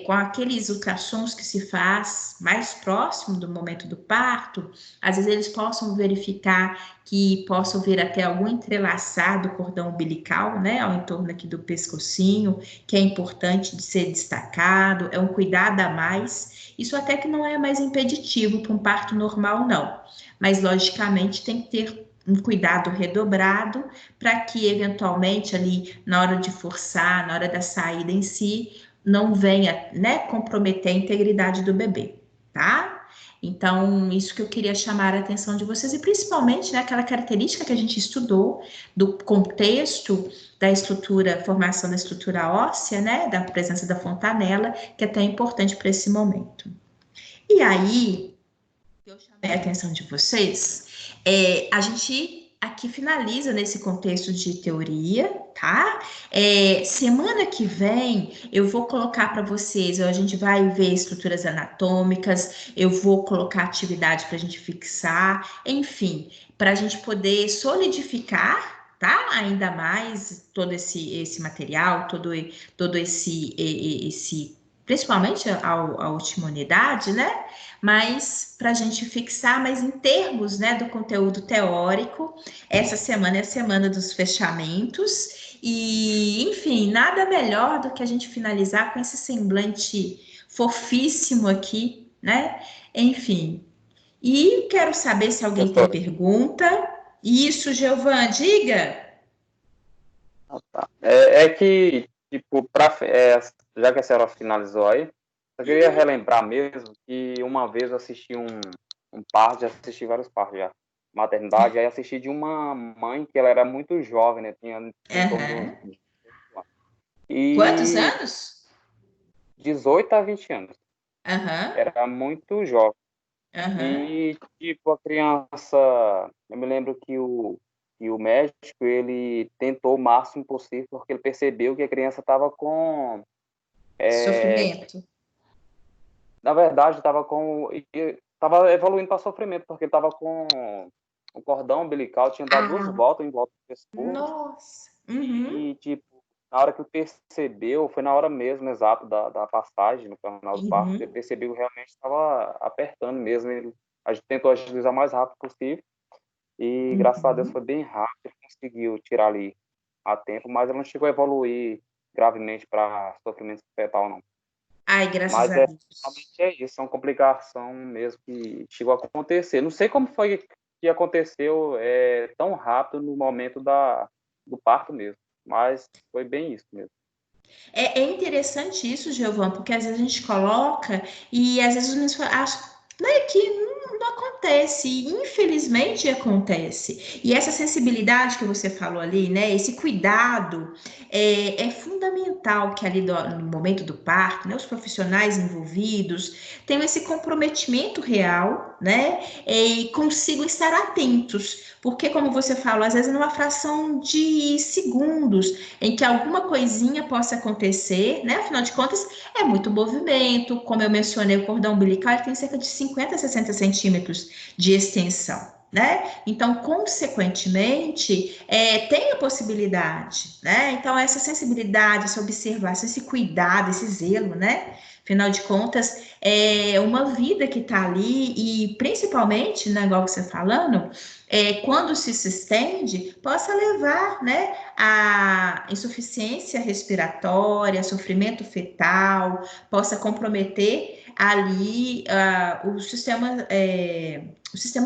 com aqueles ultrassons que se faz mais próximo do momento do parto, às vezes eles possam verificar que possam ver até algum entrelaçar do cordão umbilical, né, ao entorno aqui do pescocinho, que é importante de ser destacado, é um cuidado a mais. Isso até que não é mais impeditivo para um parto normal, não. Mas, logicamente, tem que ter um cuidado redobrado para que, eventualmente, ali, na hora de forçar, na hora da saída em si, não venha, né, comprometer a integridade do bebê, tá? Então, isso que eu queria chamar a atenção de vocês, e principalmente, né, aquela característica que a gente estudou do contexto da estrutura, formação da estrutura óssea, né, da presença da fontanela, que é tão importante para esse momento. E aí, eu chamei a atenção de vocês, a gente aqui finaliza nesse contexto de teoria, tá? Semana que vem eu vou colocar para vocês, a gente vai ver estruturas anatômicas, eu vou colocar atividade para a gente fixar, enfim, para a gente poder solidificar, tá? Ainda mais todo esse material, todo esse principalmente a última unidade, né? Mas para a gente fixar, mas em termos, né, do conteúdo teórico, essa semana é a semana dos fechamentos, e, enfim, nada melhor do que a gente finalizar com esse semblante fofíssimo aqui, né? Enfim, e quero saber se alguém tem Professora, pergunta. Isso, Giovan, diga. tá. Que, tipo, já que a senhora finalizou aí, eu queria relembrar mesmo que uma vez eu assisti um parto, já assisti vários partos já, maternidade, aí assisti de uma mãe que ela era muito jovem, né? Tinha em torno de uns Uhum. 18 anos. Quantos E anos? 18 a 20 anos. Aham, Era muito jovem. aham. E, tipo, a criança... Eu me lembro que o médico, ele tentou o máximo possível, porque ele percebeu que a criança estava com... Sofrimento. Na verdade, estava evoluindo para sofrimento, porque ele estava com o cordão umbilical, tinha dado 2 Ah, voltas em volta do pescoço, nossa. Uhum. e, tipo, na hora que ele percebeu, foi na hora mesmo, exato, da passagem, no final do parto, ele Uhum. percebeu que realmente estava apertando mesmo, a gente tentou agilizar o mais rápido possível, e graças a Deus Uhum. foi bem rápido, ele conseguiu tirar ali a tempo, mas ela não chegou a evoluir gravemente para sofrimento fetal, não. Ai, graças Mas a Deus. realmente é isso, é uma complicação mesmo que chegou a acontecer. Não sei como foi que aconteceu tão rápido no momento do parto mesmo, mas foi bem isso mesmo. É interessante isso, Giovanni, porque às vezes a gente coloca e às vezes os meninos acham, né, que não acontece, e infelizmente acontece. E essa sensibilidade que você falou ali, né, esse cuidado é fundamental que ali no momento do parto, né, os profissionais envolvidos tenham esse comprometimento real, né, e consigam estar atentos, porque como você falou, às vezes numa fração de segundos em que alguma coisinha possa acontecer, né? Afinal de contas, é muito movimento. Como eu mencionei, o cordão umbilical tem cerca de 50 a 60 centímetros de extensão. Né? Então, consequentemente, tem a possibilidade, né? Então, essa sensibilidade, essa observação, esse cuidado, esse zelo, né? Afinal de contas, é uma vida que está ali e, principalmente, né, igual que você falando, quando se estende, possa levar, né, a insuficiência respiratória, sofrimento fetal, possa comprometer ali o sistema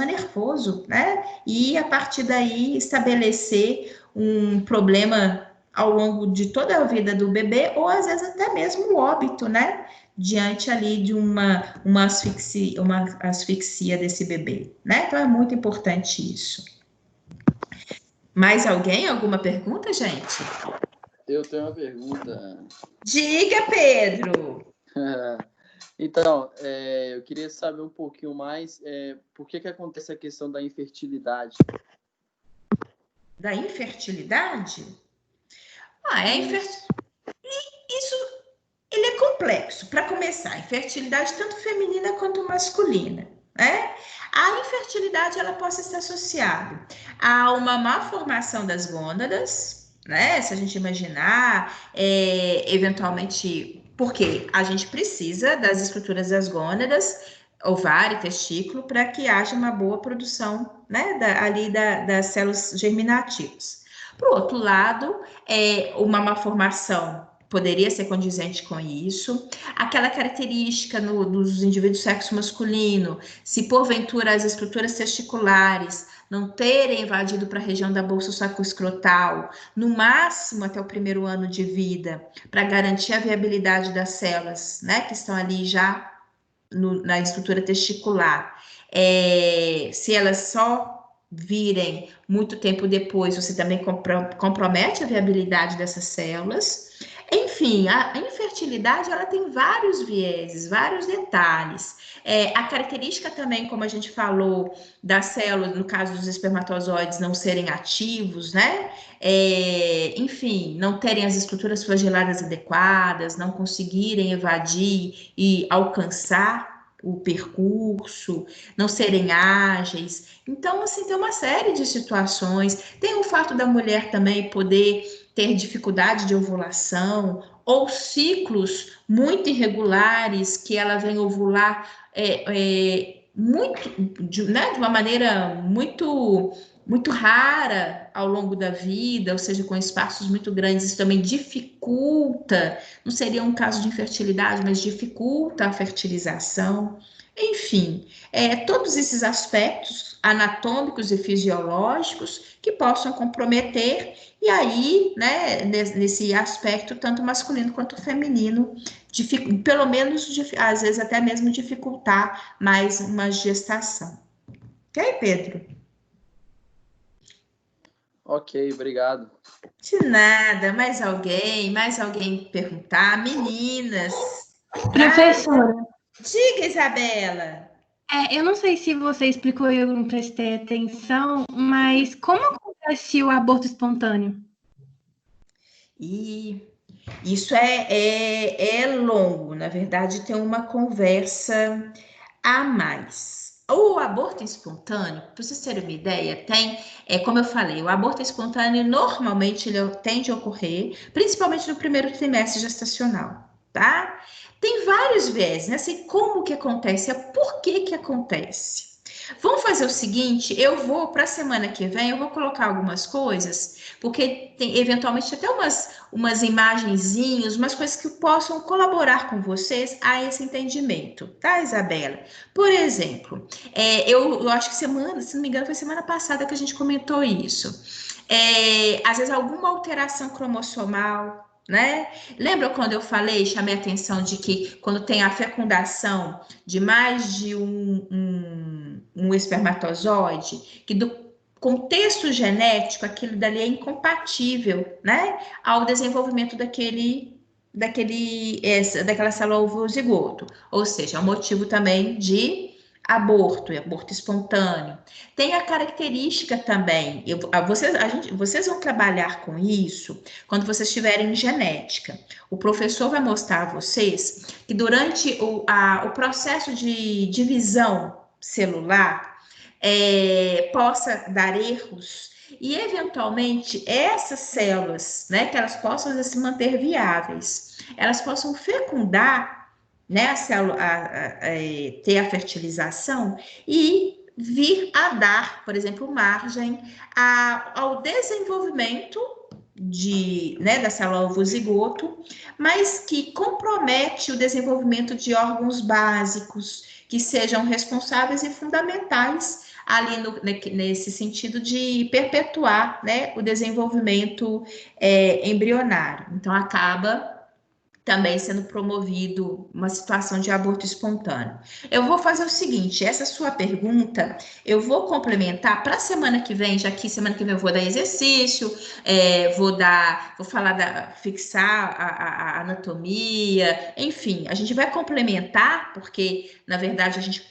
nervoso, né? E a partir daí estabelecer um problema ao longo de toda a vida do bebê, ou às vezes até mesmo o óbito, né? Diante ali de uma asfixia desse bebê, né? Então é muito importante isso. Mais alguém? Alguma pergunta, gente? Eu tenho uma pergunta. Diga, Pedro. Então, eu queria saber um pouquinho mais por que acontece a questão da infertilidade. Da infertilidade? Isso. Isso, ele é complexo. Para começar, infertilidade tanto feminina quanto masculina, né? A infertilidade, ela pode estar associada a uma má formação das gônadas, né? Se a gente imaginar, eventualmente, porque a gente precisa das estruturas das gônadas, ovário, testículo, para que haja uma boa produção, né, das células germinativas. Por outro lado, uma malformação poderia ser condizente com isso. Aquela característica nos indivíduos do sexo masculino, se porventura as estruturas testiculares não terem invadido para a região da bolsa sacoescrotal, no máximo até o primeiro ano de vida, para garantir a viabilidade das células, né, que estão ali já na estrutura testicular, se elas só virem muito tempo depois, você também compromete a viabilidade dessas células. Enfim, a infertilidade, ela tem vários vieses, vários detalhes. A característica também, como a gente falou, das células, no caso dos espermatozoides, não serem ativos, né? Enfim, não terem as estruturas flageladas adequadas, não conseguirem evadir e alcançar o percurso, não serem ágeis. Então, assim, tem uma série de situações. Tem o fato da mulher também poder ter dificuldade de ovulação ou ciclos muito irregulares que ela vem ovular de uma maneira muito rara ao longo da vida, ou seja, com espaços muito grandes, isso também dificulta, não seria um caso de infertilidade, mas dificulta a fertilização. Enfim, todos esses aspectos anatômicos e fisiológicos que possam comprometer, e aí, né, nesse aspecto, tanto masculino quanto feminino, pelo menos, às vezes, até mesmo dificultar mais uma gestação. Ok, Pedro? Ok, obrigado. De nada. Mais alguém perguntar? Meninas. Professora. Diga, Isabela. Eu não sei se você explicou e eu não prestei atenção, mas como acontece o aborto espontâneo? E isso é longo, na verdade, tem uma conversa a mais. O aborto espontâneo, para vocês terem uma ideia, como eu falei, o aborto espontâneo normalmente ele tende a ocorrer, principalmente no primeiro trimestre gestacional, tá? Tem vários viés, né? Assim, como que acontece? Por que acontece? Vamos fazer o seguinte, eu vou, para a semana que vem, eu vou colocar algumas coisas, porque tem eventualmente até umas imagenzinhas, umas coisas que possam colaborar com vocês a esse entendimento, tá, Isabela? Por exemplo, eu acho que se não me engano, foi semana passada que a gente comentou isso. Às vezes alguma alteração cromossomal, né? Lembra quando eu chamei a atenção de que quando tem a fecundação de mais de um espermatozoide, que do contexto genético, aquilo dali é incompatível, né, ao desenvolvimento daquela célula ovozigoto, ou seja, é um motivo também de aborto espontâneo. Tem a característica também, vocês vão trabalhar com isso quando vocês estiverem em genética. O professor vai mostrar a vocês que durante o processo de divisão celular possa dar erros e, eventualmente, essas células, né, que elas possam se manter viáveis, elas possam fecundar, né, a célula, ter a fertilização e vir a dar, por exemplo, margem ao desenvolvimento da célula ovozigoto, mas que compromete o desenvolvimento de órgãos básicos que sejam responsáveis e fundamentais ali nesse sentido de perpetuar, né, o desenvolvimento embrionário. Então, acaba também sendo promovido uma situação de aborto espontâneo. Eu vou fazer o seguinte, essa sua pergunta, eu vou complementar para a semana que vem, já que semana que vem eu vou dar exercício, fixar a anatomia, enfim, a gente vai complementar, porque, na verdade, a gente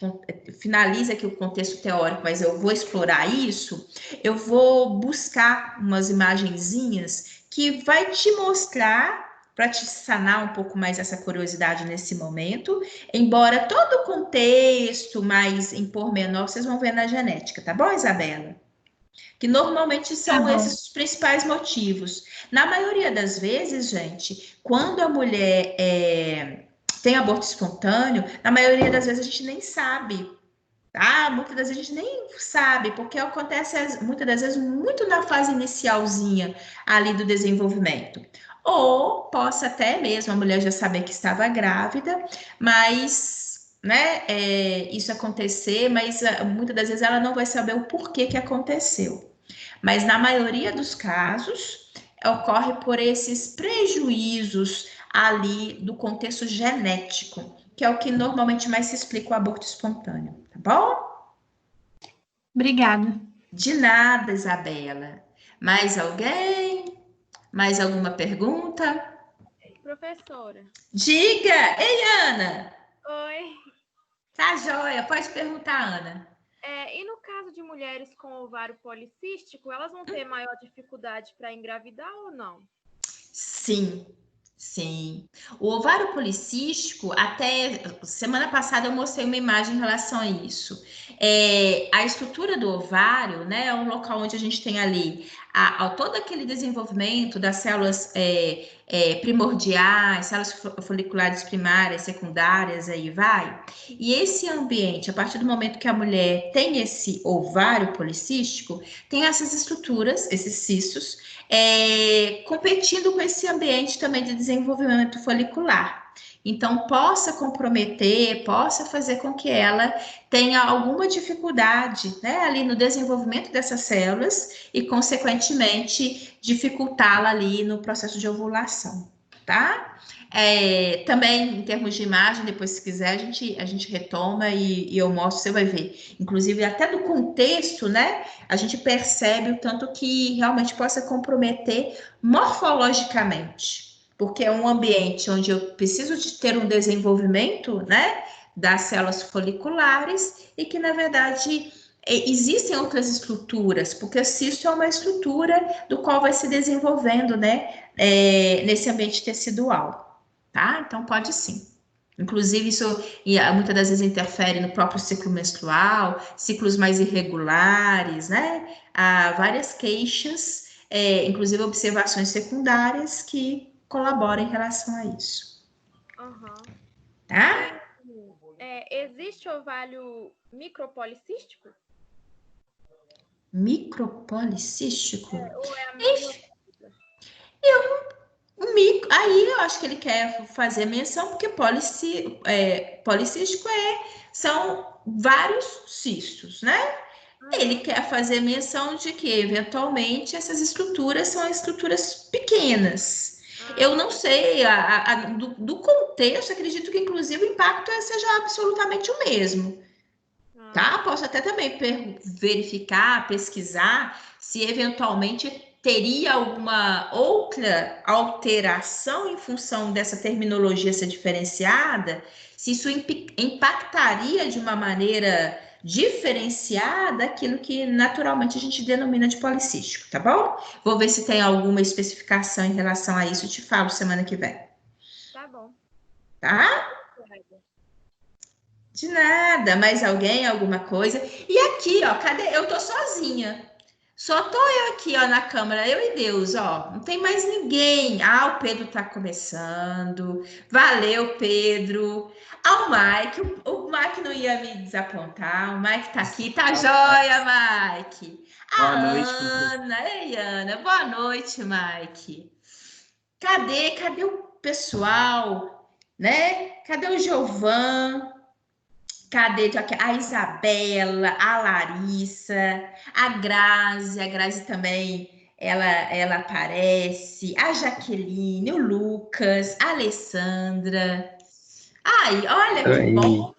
finaliza aqui o contexto teórico, mas eu vou explorar isso, eu vou buscar umas imagenzinhas que vai te mostrar para te sanar um pouco mais essa curiosidade nesse momento, embora todo o contexto mais em pormenor vocês vão ver na genética, tá bom, Isabela? Que normalmente são esses os principais motivos. Na maioria das vezes, gente, quando a mulher tem aborto espontâneo, na maioria das vezes a gente nem sabe. Tá? Muitas das vezes a gente nem sabe, porque acontece muitas das vezes muito na fase inicialzinha ali do desenvolvimento. Ou possa até mesmo a mulher já saber que estava grávida, mas né, isso acontecer, mas muitas das vezes ela não vai saber o porquê que aconteceu. Mas na maioria dos casos, ocorre por esses prejuízos ali do contexto genético, que é o que normalmente mais se explica o aborto espontâneo, tá bom? Obrigada. De nada, Isabela. Mais alguém? Mais alguma pergunta? Professora. Diga! Ei, Ana! Oi. Tá joia, pode perguntar, Ana. E no caso de mulheres com ovário policístico, elas vão ter maior dificuldade para engravidar ou não? Sim, sim. O ovário policístico, até semana passada eu mostrei uma imagem em relação a isso. A estrutura do ovário, né, é um local onde a gente tem ali todo aquele desenvolvimento das células primordiais, células foliculares primárias, secundárias, aí vai. E esse ambiente, a partir do momento que a mulher tem esse ovário policístico, tem essas estruturas, esses cistos, competindo com esse ambiente também de desenvolvimento folicular. Então, possa comprometer, possa fazer com que ela tenha alguma dificuldade, né, ali no desenvolvimento dessas células e, consequentemente, dificultá-la ali no processo de ovulação, tá? Também, em termos de imagem, depois, se quiser, a gente retoma e eu mostro, você vai ver. Inclusive, até do contexto, né, a gente percebe o tanto que realmente possa comprometer morfologicamente. Porque é um ambiente onde eu preciso de ter um desenvolvimento, né, das células foliculares e que, na verdade, existem outras estruturas, porque o cisto é uma estrutura do qual vai se desenvolvendo, né, nesse ambiente tecidual, tá? Então, pode sim. Inclusive, isso muitas das vezes interfere no próprio ciclo menstrual, ciclos mais irregulares, né? Há várias queixas, inclusive observações secundárias que colaboram em relação a isso. Uhum. Tá? Existe ovário micropolicístico? Micropolicístico? Ou é a mesma coisa? Aí eu acho que ele quer fazer menção, porque policístico são vários cistos, né? Ele quer fazer menção de que, eventualmente, essas estruturas são estruturas pequenas. Eu não sei, do contexto, acredito que, inclusive, o impacto seja absolutamente o mesmo. Tá? Posso até também verificar, pesquisar, se eventualmente teria alguma outra alteração em função dessa terminologia ser diferenciada, se isso impactaria de uma maneira diferenciada aquilo que naturalmente a gente denomina de policístico, tá bom? Vou ver se tem alguma especificação em relação a isso, te falo semana que vem. Tá bom. Tá? De nada, mais alguém, alguma coisa? E aqui, ó, cadê? Eu tô sozinha. Só tô eu aqui, ó, na câmera, eu e Deus, ó. Não tem mais ninguém. O Pedro tá começando. Valeu, Pedro. O Mike. O Mike não ia me desapontar. O Mike tá aqui. Tá joia, Mike. Boa noite. Ana. Ei, Ana. Boa noite, Mike. Cadê o pessoal, né? Cadê o Giovan? Cadê a Isabela, a Larissa, a Grazi também, ela aparece, a Jaqueline, o Lucas, a Alessandra. Olha que bom.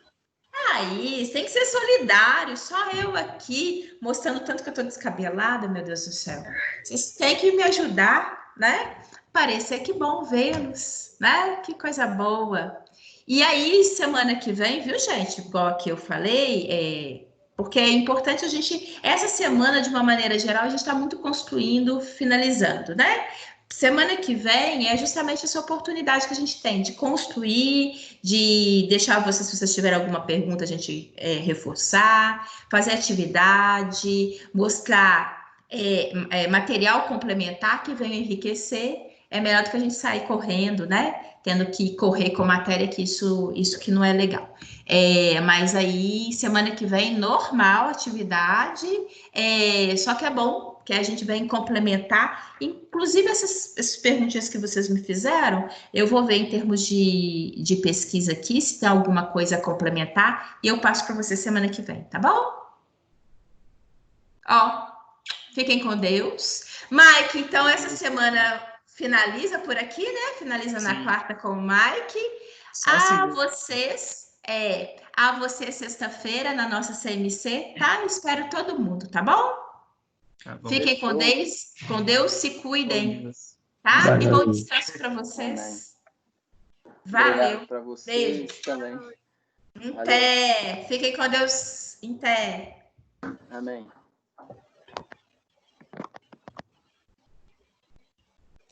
Tem que ser solidário, só eu aqui, mostrando tanto que eu tô descabelada, meu Deus do céu. Vocês têm que me ajudar, né? Parecer que bom vê-los, né? Que coisa boa. E aí, semana que vem, viu, gente? Igual aqui eu falei, porque é importante a gente... Essa semana, de uma maneira geral, a gente está muito construindo, finalizando, né? semana que vem é justamente essa oportunidade que a gente tem de construir, de deixar vocês, se vocês tiverem alguma pergunta, a gente reforçar, fazer atividade, mostrar material complementar que venha enriquecer. É melhor do que a gente sair correndo, né? Tendo que correr com matéria, que isso que não é legal. Mas aí, semana que vem, normal atividade, só que é bom que a gente vem complementar, inclusive essas perguntinhas que vocês me fizeram, eu vou ver em termos de pesquisa aqui, se tem alguma coisa a complementar, e eu passo para vocês semana que vem, tá bom? Ó, fiquem com Deus. Mike, então essa semana finaliza por aqui, né? Finaliza na quarta com o Mike. A vocês sexta-feira na nossa CMC, tá? Eu espero todo mundo, tá bom? Tá bom. Fiquem com Deus, se cuidem, tá? Valeu. E bom descanso para vocês. Valeu. Para vocês Beijo. também. Em pé. Fiquem com Deus em pé. Amém.